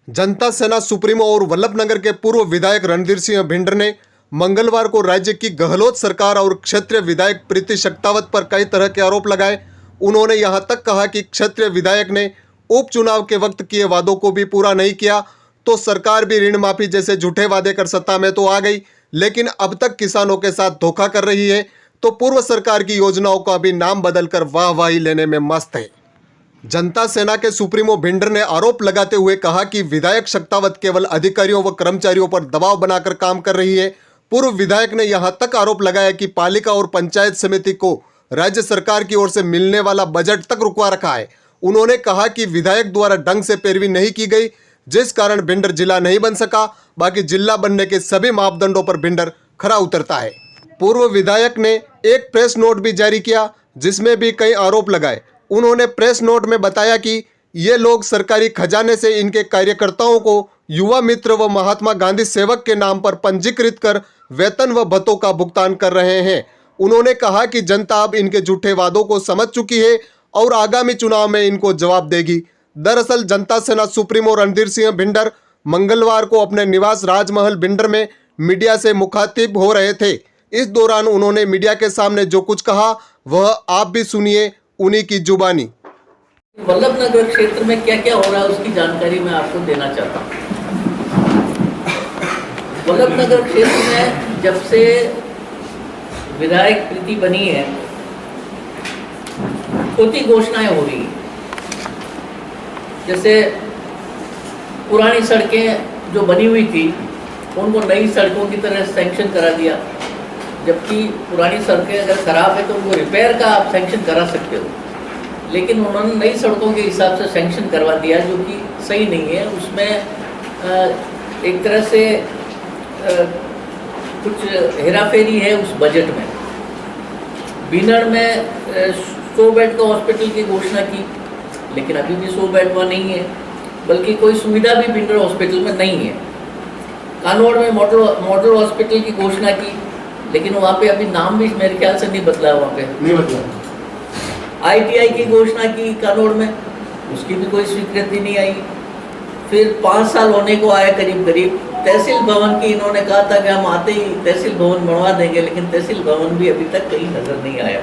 जनता सेना सुप्रीमो और वल्लभनगर के पूर्व विधायक रणधीर सिंह भिंडर ने मंगलवार को राज्य की गहलोत सरकार और क्षेत्रीय विधायक प्रीति शक्तावत पर कई तरह के आरोप लगाए। उन्होंने यहां तक कहा कि क्षेत्रीय विधायक ने उपचुनाव के वक्त किए वादों को भी पूरा नहीं किया, तो सरकार भी ऋण माफी जैसे झूठे वादे कर सत्ता में तो आ गई, लेकिन अब तक किसानों के साथ धोखा कर रही है, तो पूर्व सरकार की योजनाओं का भी नाम बदलकर वाहवाही लेने में मस्त है। जनता सेना के सुप्रीमो भिंडर ने आरोप लगाते हुए कहा कि विधायक शक्तावत केवल अधिकारियों व कर्मचारियों पर दबाव बनाकर काम कर रही है। पूर्व विधायक ने यहां तक आरोप लगाया कि पालिका और पंचायत समिति को राज्य सरकार की ओर से मिलने वाला बजट तक रुकवा रखा है। उन्होंने कहा कि विधायक द्वारा ढंग से पैरवी नहीं की गई, जिस कारण भिंडर जिला नहीं बन सका। बाकी जिला बनने के सभी मापदंडों पर भिंडर खरा उतरता है। पूर्व विधायक ने एक प्रेस नोट भी जारी किया, जिसमें भी कई आरोप लगाए। उन्होंने प्रेस नोट में बताया कि ये लोग सरकारी खजाने से इनके कार्यकर्ताओं को युवा मित्र व महात्मा गांधी सेवक के नाम पर पंजीकृत कर वेतन व भत्तों का भुगतान कर रहे हैं। उन्होंने कहा कि जनता अब इनके झूठे वादों को समझ चुकी है और आगामी चुनाव में इनको जवाब देगी। दरअसल जनता सेना सुप्रीमो रणधीर सिंह भिंडर मंगलवार को अपने निवास राजमहल भिंडर में मीडिया से मुखातिब हो रहे थे। इस दौरान उन्होंने मीडिया के सामने जो कुछ कहा वह आप भी सुनिए उन्हीं की जुबानी। वल्लभनगर क्षेत्र में क्या क्या हो रहा है उसकी जानकारी मैं आपको देना चाहता हूँ। वल्लभनगर क्षेत्र में जब से विधायक प्रीति बनी है, छोटी घोषणाएं हो रही हैं। जैसे पुरानी सड़कें जो बनी हुई थी उनको नई सड़कों की तरह सैंक्शन करा दिया, जबकि पुरानी सड़कें अगर ख़राब है तो उनको रिपेयर का आप सैंक्शन करा सकते हो, लेकिन उन्होंने नई सड़कों के हिसाब से सैंक्शन करवा दिया, जो कि सही नहीं है। उसमें एक तरह से कुछ हेराफेरी है उस बजट में। बीनड़ में 100 बेड का हॉस्पिटल की घोषणा की, लेकिन अभी भी 100 बेड वहाँ नहीं है, बल्कि कोई सुविधा भी बीनड़ हॉस्पिटल में नहीं है। कानौड़ में मॉडल हॉस्पिटल की घोषणा की, लेकिन वहाँ पे अभी नाम भी मेरे ख्याल से नहीं बदला, वहाँ पे नहीं बदला। ITI की घोषणा की कानौड़ में, उसकी भी कोई स्वीकृति नहीं आई। फिर 5 साल होने को आए करीब तहसील भवन की इन्होंने कहा था कि हम आते ही तहसील भवन बनवा देंगे, लेकिन तहसील भवन भी अभी तक कहीं नजर नहीं आया।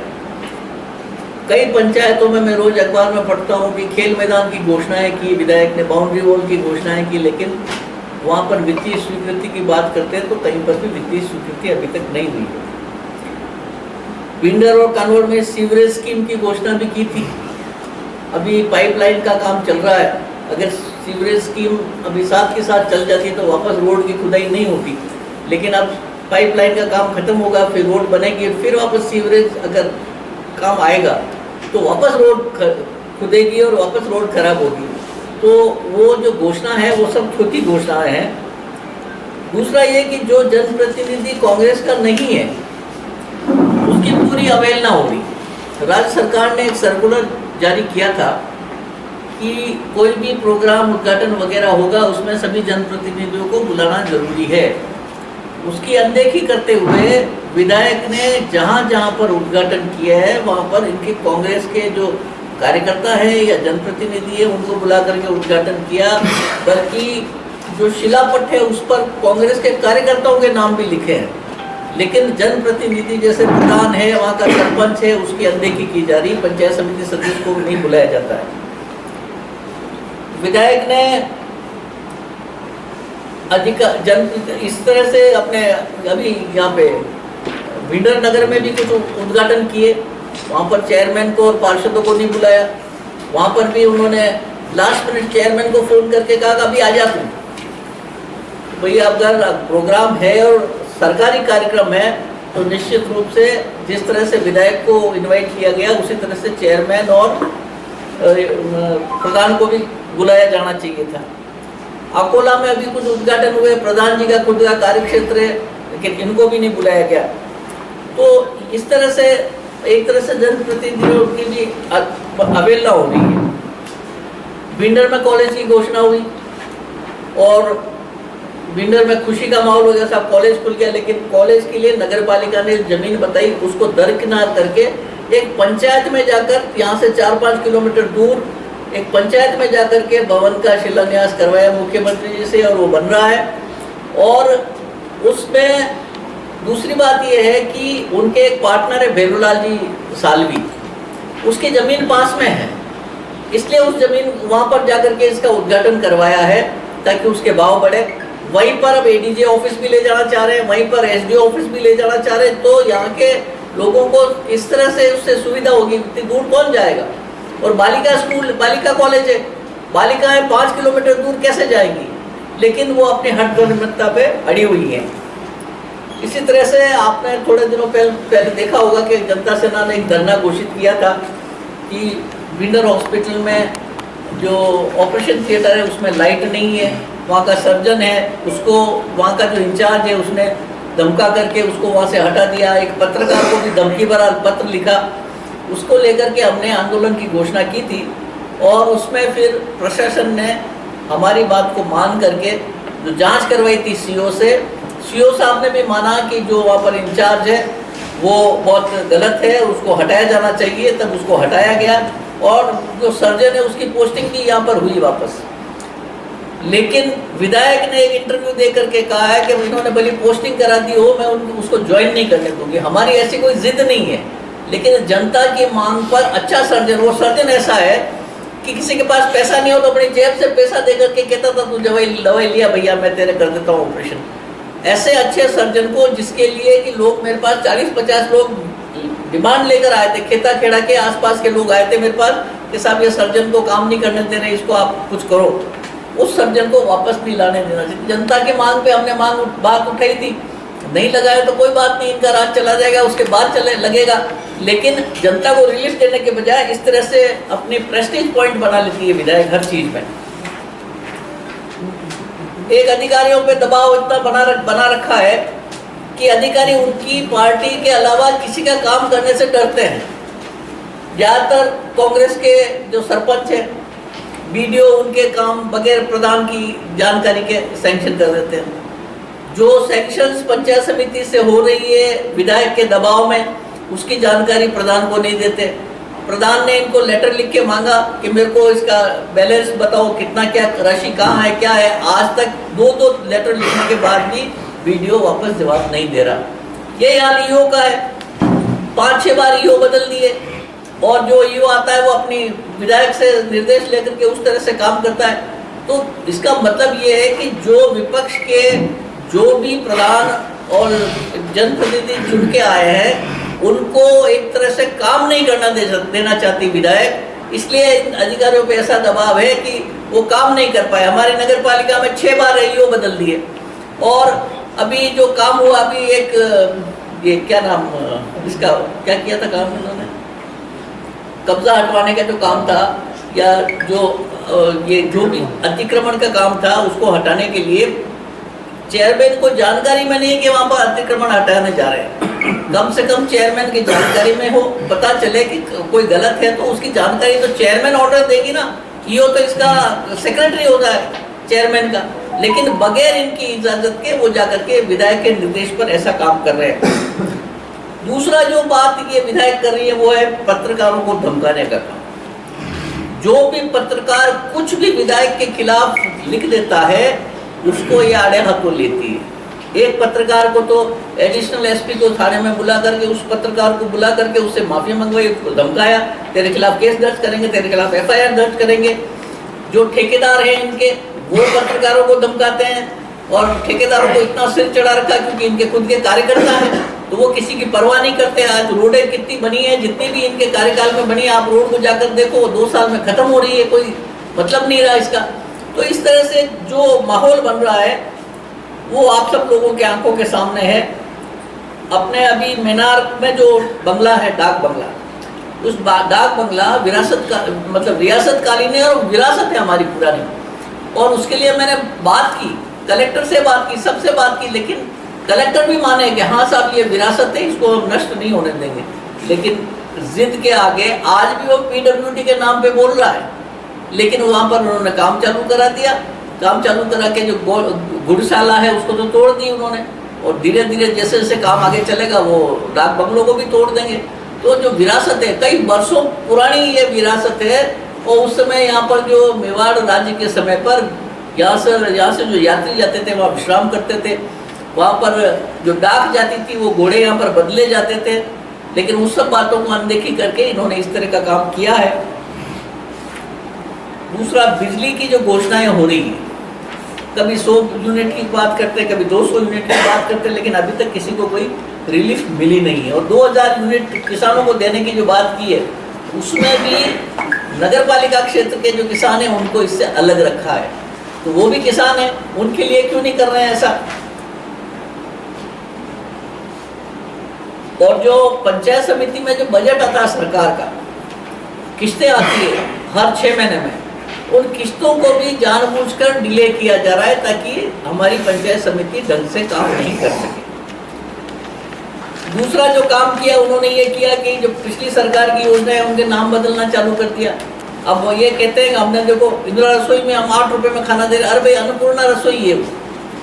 कई पंचायतों में मैं रोज अखबार में पढ़ता हूँ कि खेल मैदान की घोषणाएं की विधायक ने, बाउंड्री वॉल की घोषणाएं की, लेकिन वहाँ पर वित्तीय स्वीकृति की बात करते हैं तो कहीं पर भी वित्तीय स्वीकृति अभी तक नहीं हुई है। भिंडर और कानौड़ में सीवरेज स्कीम की घोषणा भी की थी, अभी पाइपलाइन का काम चल रहा है। अगर सीवरेज स्कीम अभी साथ के साथ चल जाती तो वापस रोड की खुदाई नहीं होती, लेकिन अब पाइपलाइन का काम खत्म होगा, फिर रोड बनेगी, फिर वापस सीवरेज अगर काम आएगा तो वापस रोड खुदेगी और वापस रोड खराब होगी। तो वो जो घोषणा है वो सब छोटी घोषणाएं हैं। दूसरा ये कि जो जनप्रतिनिधि कांग्रेस का नहीं है उसकी पूरी अवहेलना हो रही। राज्य सरकार ने एक सर्कुलर जारी किया था कि कोई भी प्रोग्राम उद्घाटन वगैरह होगा उसमें सभी जनप्रतिनिधियों को बुलाना जरूरी है। उसकी अनदेखी करते हुए विधायक ने जहां जहां पर उद्घाटन किया है वहां पर इनके कांग्रेस के जो कार्यकर्ता है या जनप्रतिनिधि है उनको बुला करके उद्घाटन किया, बल्कि जो शिलापट है उस पर कांग्रेस के कार्यकर्ताओं के नाम भी लिखे हैं, लेकिन जनप्रतिनिधि जैसे प्रधान है, वहाँ का सरपंच है, उसकी अनदेखी की जा रही। पंचायत समिति सदस्य को नहीं बुलाया जाता है। विधायक ने इस तरह से अपने अभी यहाँ पे भिंडर नगर में भी कुछ उद्घाटन किए, वहाँ पर चेयरमैन को और पार्षदों को नहीं बुलाया। वहाँ पर भी उन्होंने लास्ट मिनट चेयरमैन को फोन करके कहा अभी आ जा तुम। भैया अगर प्रोग्राम है और सरकारी कार्यक्रम है तो निश्चित रूप से जिस तरह से विधायक को इनवाइट किया गया उसी तरह से चेयरमैन और प्रधान को भी बुलाया जाना चाहिए था। अकोला में अभी कुछ उद्घाटन हुए, प्रधान जी का खुद का कार्यक्षेत्र है, लेकिन इनको भी नहीं बुलाया गया। तो इस तरह से एक तरह से जनप्रतिनिधियों की भी अवहेलना हो रही है। भिंडर में कॉलेज की घोषणा हुई और भिंडर में खुशी का माहौल हो गया, साहब कॉलेज खुल गया, लेकिन कॉलेज के लिए नगर पालिका ने जमीन बताई, उसको दरकिनार करके एक पंचायत में जाकर यहाँ से 4-5 किलोमीटर दूर एक पंचायत में जाकर के भवन का शिलान्यास करवाया मुख्यमंत्री जी से और वो बन रहा है। और उसमें दूसरी बात ये है कि उनके एक पार्टनर है भेरूलाल जी सालवी, उसकी ज़मीन पास में है, इसलिए उस ज़मीन वहाँ पर जाकर के इसका उद्घाटन करवाया है ताकि उसके भाव बढ़े। वहीं पर अब एडीजे ऑफिस भी ले जाना चाह रहे हैं, वहीं पर एसडीओ ऑफिस भी ले जाना चाह रहे हैं, तो यहाँ के लोगों को इस तरह से उससे सुविधा होगी, इतनी दूर कौन जाएगा। और बालिका स्कूल, बालिका कॉलेज है, बालिकाएं 5 किलोमीटर दूर कैसे जाएंगी, लेकिन वो अपनी हट गौरवत्ता पे अड़ी हुई हैं। इसी तरह से आपने थोड़े दिनों पहले देखा होगा कि जनता सेना ने एक धरना घोषित किया था कि विंडर हॉस्पिटल में जो ऑपरेशन थिएटर है उसमें लाइट नहीं है, वहाँ का सर्जन है, उसको वहाँ का जो इंचार्ज है उसने धमका करके उसको वहाँ से हटा दिया। एक पत्रकार को भी धमकी भरा पत्र लिखा, उसको लेकर के हमने आंदोलन की घोषणा की थी और उसमें फिर प्रशासन ने हमारी बात को मान करके जो जांच करवाई थी सीओ से, सीओ साहब ने भी माना कि जो वहाँ पर इंचार्ज है वो बहुत गलत है, उसको हटाया जाना चाहिए, तब उसको हटाया गया और जो सर्जन है उसकी पोस्टिंग भी यहाँ पर हुई वापस। लेकिन विधायक ने एक इंटरव्यू दे करके कहा है कि उन्होंने भले पोस्टिंग करा दी हो, मैं उसको ज्वाइन नहीं करने दूंगी, हमारी ऐसी कोई जिद नहीं है। लेकिन जनता की मांग पर अच्छा सर्जन, वो सर्जन ऐसा है कि किसी के पास पैसा नहीं हो तो अपनी जेब से पैसा दे करके कहता था तू दवाई लिया भैया मैं तेरे कर देता हूँ ऑपरेशन। ऐसे अच्छे सर्जन को, जिसके लिए कि लोग मेरे पास 40-50 लोग डिमांड लेकर आए थे, खेता खेड़ा के आसपास के लोग आए थे मेरे पास कि साहब ये सर्जन को काम नहीं करने दे रहे, इसको आप कुछ करो। उस सर्जन को वापस नहीं लाने देना चाहिए। जनता की मांग पे हमने बात उठाई थी, नहीं लगाया तो कोई बात नहीं, इनका राज चला जाएगा, उसके बाद चले लगेगा। लेकिन जनता को रिलीफ देने के बजाय इस तरह से अपनी प्रेस्टीज पॉइंट बना लेती है विधायक हर चीज में। एक अधिकारियों पे दबाव इतना बना रखा है कि अधिकारी उनकी पार्टी के अलावा किसी का काम करने से डरते हैं। ज़्यादातर कांग्रेस के जो सरपंच हैं, बीडीओ उनके काम बगैर प्रधान की जानकारी के सैंक्शन कर देते हैं। जो सैंक्शंस पंचायत समिति से हो रही है विधायक के दबाव में, उसकी जानकारी प्रधान को नहीं देते। प्रधान ने इनको लेटर लिख के मांगा कि मेरे को इसका बैलेंस बताओ, कितना क्या राशि कहाँ है क्या है। आज तक 2 लेटर लिखने के बाद भी वीडियो वापस जवाब नहीं दे रहा। ये हाल ईओ का है, 5-6 बार ईओ बदल दिए और जो ईओ आता है वो अपनी विधायक से निर्देश लेकर के उस तरह से काम करता है। तो इसका मतलब ये है कि जो विपक्ष के जो भी प्रधान और जनप्रतिनिधि चुन के आए हैं उनको एक तरह से काम नहीं करना देना चाहती विधायक, इसलिए अधिकारियों पे ऐसा दबाव है कि वो काम नहीं कर पाए। हमारे नगर पालिका में 6 बार ईओ बदल दिए और अभी जो काम हुआ, अभी एक ये क्या नाम इसका क्या किया था काम इन्होंने, कब्जा हटवाने का जो काम था या जो ये जो भी अतिक्रमण का काम था उसको हटाने के लिए चेयरमैन को जानकारी में नहीं कि वहाँ पर अतिक्रमण हटाने जा रहे हैं। कम से कम चेयरमैन की जानकारी में हो, पता चले कि कोई गलत है तो उसकी जानकारी तो चेयरमैन ऑर्डर देगी ना। ईओ तो इसका सेक्रेटरी होता है चेयरमैन का, लेकिन बगैर इनकी इजाजत के वो जाकर के विधायक के निर्देश पर ऐसा काम कर रहे हैं। दूसरा जो बात ये विधायक कर रही है वो है पत्रकारों को धमकाने का काम। जो भी पत्रकार कुछ भी विधायक के खिलाफ लिख देता है उसको ये आड़े हाथों लेती है। एक पत्रकार को तो एडिशनल एसपी को थाने में बुला करके उस पत्रकार को बुला करके उससे माफी मंगवाई, उसको धमकाया, तेरे खिलाफ केस दर्ज करेंगे, तेरे खिलाफ एफआईआर दर्ज करेंगे। जो ठेकेदार हैं इनके, वो पत्रकारों को धमकाते हैं और ठेकेदारों को इतना सिर चढ़ा रखा क्योंकि इनके खुद के कार्यकर्ता हैं तो वो किसी की परवाह नहीं करते। आज रोडें कितनी बनी है, जितनी भी इनके कार्यकाल में बनी है, आप रोड को जाकर देखो 2 साल में खत्म हो रही है, कोई मतलब नहीं रहा इसका। तो इस तरह से जो माहौल बन रहा है वो आप सब लोगों के आंखों के सामने है। अपने अभी मीनार में जो बंगला है, डाक बंगला, उस डाक बंगला विरासत का मतलब रियासत कालीन है और विरासत है हमारी पुरानी। और उसके लिए मैंने बात की, कलेक्टर से बात की, सबसे बात की, लेकिन कलेक्टर भी माने कि हाँ साहब ये विरासत है, इसको हम नष्ट नहीं होने देंगे। लेकिन जिद के आगे आज भी वो पीडब्ल्यूडी के नाम पे बोल रहा है, लेकिन वहाँ पर उन्होंने काम चालू करा दिया। काम चालू करा के जो गुड़शाला है उसको तो तोड़ दी उन्होंने और धीरे धीरे जैसे जैसे काम आगे चलेगा वो डाक बंगलों को भी तोड़ देंगे। तो जो विरासत है, कई वर्षों पुरानी ये विरासत है, और उस समय यहाँ पर जो मेवाड़ राज्य के समय पर यहाँ से जो यात्री जाते थे वहाँ विश्राम करते थे। वहाँ पर जो डाक जाती थी वो घोड़े यहाँ पर बदले जाते थे, लेकिन उस सब बातों को अनदेखी करके इन्होंने इस तरह का काम किया है। दूसरा, बिजली की जो घोषणाएं हो रही हैं, कभी 100 यूनिट की बात करते हैं, कभी 200 यूनिट की बात करते हैं, लेकिन अभी तक किसी को कोई रिलीफ मिली नहीं है। और 2000 यूनिट किसानों को देने की जो बात की है, उसमें भी नगर पालिका क्षेत्र के जो किसान हैं उनको इससे अलग रखा है। तो वो भी किसान हैं, उनके लिए क्यों नहीं कर रहे हैं ऐसा? और जो पंचायत समिति में जो बजट आता है सरकार का, किस्तें आती है हर 6 महीने में, उन किस्तों को भी जानबूझकर डिले किया जा रहा है ताकि हमारी पंचायत समिति ढंग से काम नहीं कर सके। दूसरा जो काम किया उन्होंने ये किया कि जो पिछली सरकार की योजना है उनके नाम बदलना चालू कर दिया। अब वो ये कहते हैं कि हमने देखो इंदिरा रसोई में हम 8 रुपये में खाना दे रहे। अरे भाई, अन्नपूर्णा रसोई है वो,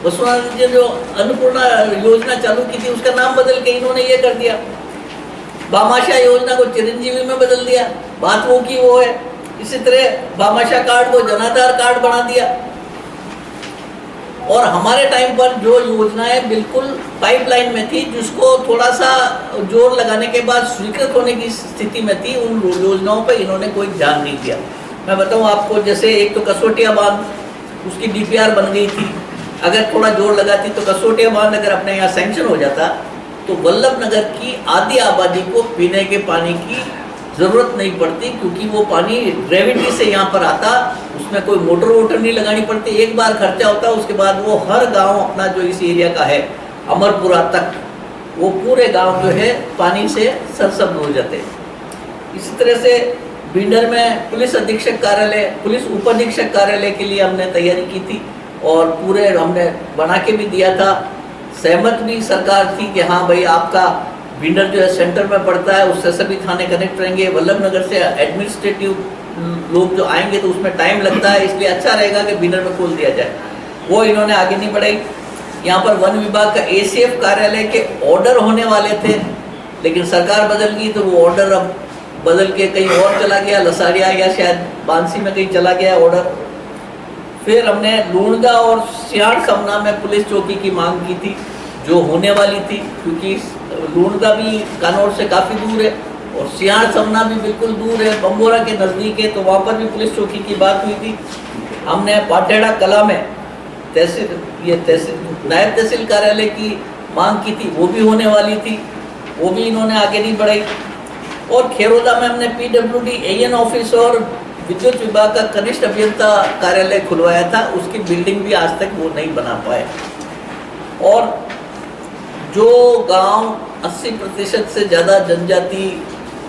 वसुंधरा जी जो अन्नपूर्णा योजना चालू की थी उसका नाम बदल के इन्होंने ये कर दिया। भामाशाह योजना को चिरंजीवी में बदल दिया, बात वो की वो है। इसी तरह भामाशाह कार्ड को जनाधार कार्ड बना दिया। और हमारे टाइम पर जो योजनाएं बिल्कुल पाइपलाइन में थी, जिसको थोड़ा सा जोर लगाने के बाद स्वीकृत होने की स्थिति में थी, उन योजनाओं पर इन्होंने कोई ध्यान नहीं दिया। मैं बताऊं आपको, जैसे एक तो कसोटिया बांध, उसकी DPR बन गई थी। अगर थोड़ा जोर लगाती तो कसोटिया बांध अगर अपने यहाँ सैंक्शन हो जाता तो वल्लभ नगर की आधी आबादी को पीने के पानी की ज़रूरत नहीं पड़ती, क्योंकि वो पानी ग्रेविटी से यहाँ पर आता, उसमें कोई मोटर वोटर नहीं लगानी पड़ती। एक बार खर्चा होता है, उसके बाद वो हर गांव अपना जो इस एरिया का है अमरपुरा तक, वो पूरे गांव जो है पानी से सरसब्ज हो जाते हैं। इसी तरह से भिंडर में पुलिस अधीक्षक कार्यालय, पुलिस उप अधीक्षक कार्यालय के लिए हमने तैयारी की थी और पूरे हमने बना के भी दिया था। सहमत भी सरकार थी कि हाँ भाई, आपका भिंडर जो है सेंटर में पड़ता है, उससे सभी थाने कनेक्ट रहेंगे। वल्लभ नगर से एडमिनिस्ट्रेटिव लोग जो आएंगे तो उसमें टाइम लगता है, इसलिए अच्छा रहेगा कि भिंडर में खोल दिया जाए। वो इन्होंने आगे नहीं बढ़ाई। यहाँ पर वन विभाग का ACF कार्यालय के ऑर्डर होने वाले थे, लेकिन सरकार बदल गई तो वो ऑर्डर अब बदल के कहीं और चला गया, लसारिया या शायद बांसी में कहीं चला गया ऑर्डर। फिर हमने लूणगा और सियाड़ समना में पुलिस चौकी की मांग की थी, जो होने वाली थी, क्योंकि लूणगा भी कानौर से काफ़ी दूर है और सियाड़ समना भी बिल्कुल दूर है, बम्बोरा के नज़दीक है, तो वहाँ पर भी पुलिस चौकी की बात हुई थी। हमने पाटेड़ा कला में नायब तहसील कार्यालय की मांग की थी, वो भी होने वाली थी, वो भी इन्होंने आगे नहीं बढ़ाई। और खेरोदा में हमने PWD AN ऑफिस और विद्युत विभाग का कनिष्ठ अभियंता कार्यालय खुलवाया था, उसकी बिल्डिंग भी आज तक वो नहीं बना पाए। और जो गांव 80% से ज़्यादा जनजाति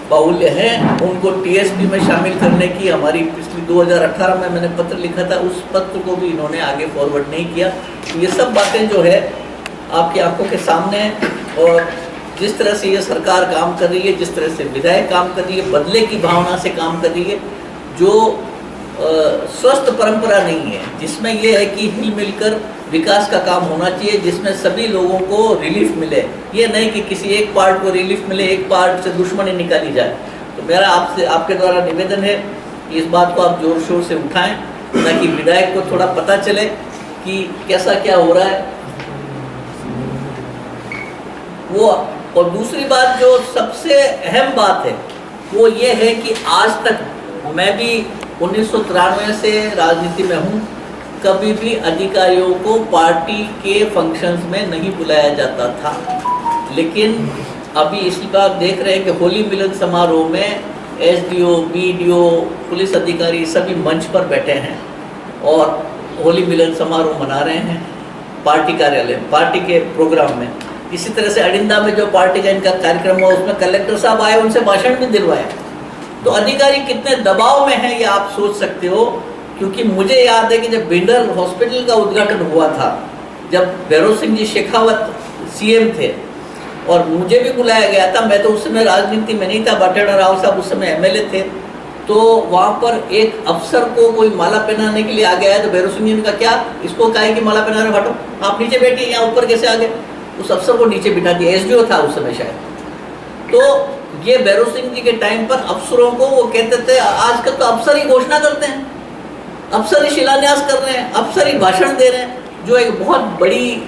बाहुल्य हैं, उनको TSP में शामिल करने की हमारी पिछली 2018 में मैंने पत्र लिखा था, उस पत्र को भी इन्होंने आगे फॉरवर्ड नहीं किया। ये सब बातें जो है आपकी आंखों के सामने हैं। और जिस तरह से ये सरकार काम कर रही है, जिस तरह से विधायक काम कर रही है, बदले की भावना से काम कर रही है, जो स्वस्थ परंपरा नहीं है, जिसमें ये है कि हिल मिलकर विकास का काम होना चाहिए, जिसमें सभी लोगों को रिलीफ मिले। ये नहीं कि किसी एक पार्ट को रिलीफ मिले, एक पार्ट से दुश्मनी निकाली जाए। तो मेरा आपसे, आपके द्वारा निवेदन है कि इस बात को आप जोर शोर से उठाएं, ताकि विधायक को थोड़ा पता चले कि कैसा क्या हो रहा है वो। और दूसरी बात जो सबसे अहम बात है वो ये है कि आज तक मैं भी 1993 से राजनीति में हूँ, कभी भी अधिकारियों को पार्टी के फंक्शंस में नहीं बुलाया जाता था। लेकिन अभी इसी बार देख रहे हैं कि होली मिलन समारोह में SDO, BDO, पुलिस अधिकारी सभी मंच पर बैठे हैं और होली मिलन समारोह मना रहे हैं पार्टी कार्यालय, पार्टी के प्रोग्राम में। इसी तरह से अडिंदा में जो पार्टी का इनका कार्यक्रम हुआ, उसमें कलेक्टर साहब आए, उनसे भाषण भी दिलवाया। तो अधिकारी कितने दबाव में हैं ये आप सोच सकते हो। क्योंकि मुझे याद है कि जब भिंडर हॉस्पिटल का उद्घाटन हुआ था, जब भैरव सिंह जी शेखावत CM थे और मुझे भी बुलाया गया था, मैं तो उस समय राजनीति में नहीं था, बाटेड़ा राव साहब उस समय MLA थे। तो वहाँ पर एक अफसर को कोई माला पहनाने के लिए आ गया है, तो भैरव सिंह जी ने कहा क्या इसको कहे कि माला पहना रहे, हटो आप नीचे बैठिए, यहाँ ऊपर कैसे आ गए। उस अफसर को नीचे बिठा दिया, SDO था उस समय शायद। तो ये भैरव सिंह जी के टाइम पर अफसरों को वो कहते थे, आजकल तो अफसर ही घोषणा करते हैं, अफसर ही शिलान्यास कर रहे हैं, अफसर ही भाषण दे रहे हैं, जो एक बहुत बड़ी,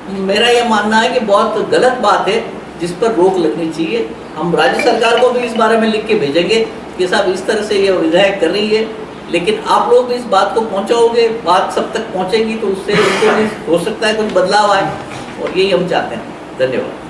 मेरा ये मानना है कि बहुत गलत बात है, जिस पर रोक लगनी चाहिए। हम राज्य सरकार को भी इस बारे में लिख के भेजेंगे कि साहब इस तरह से ये विधायक कर रही है, लेकिन आप लोग भी इस बात को पहुंचाओगे, बात सब तक पहुंचेगी तो उससे उनको भी हो सकता है कुछ बदलाव आए, और यही हम चाहते हैं। धन्यवाद।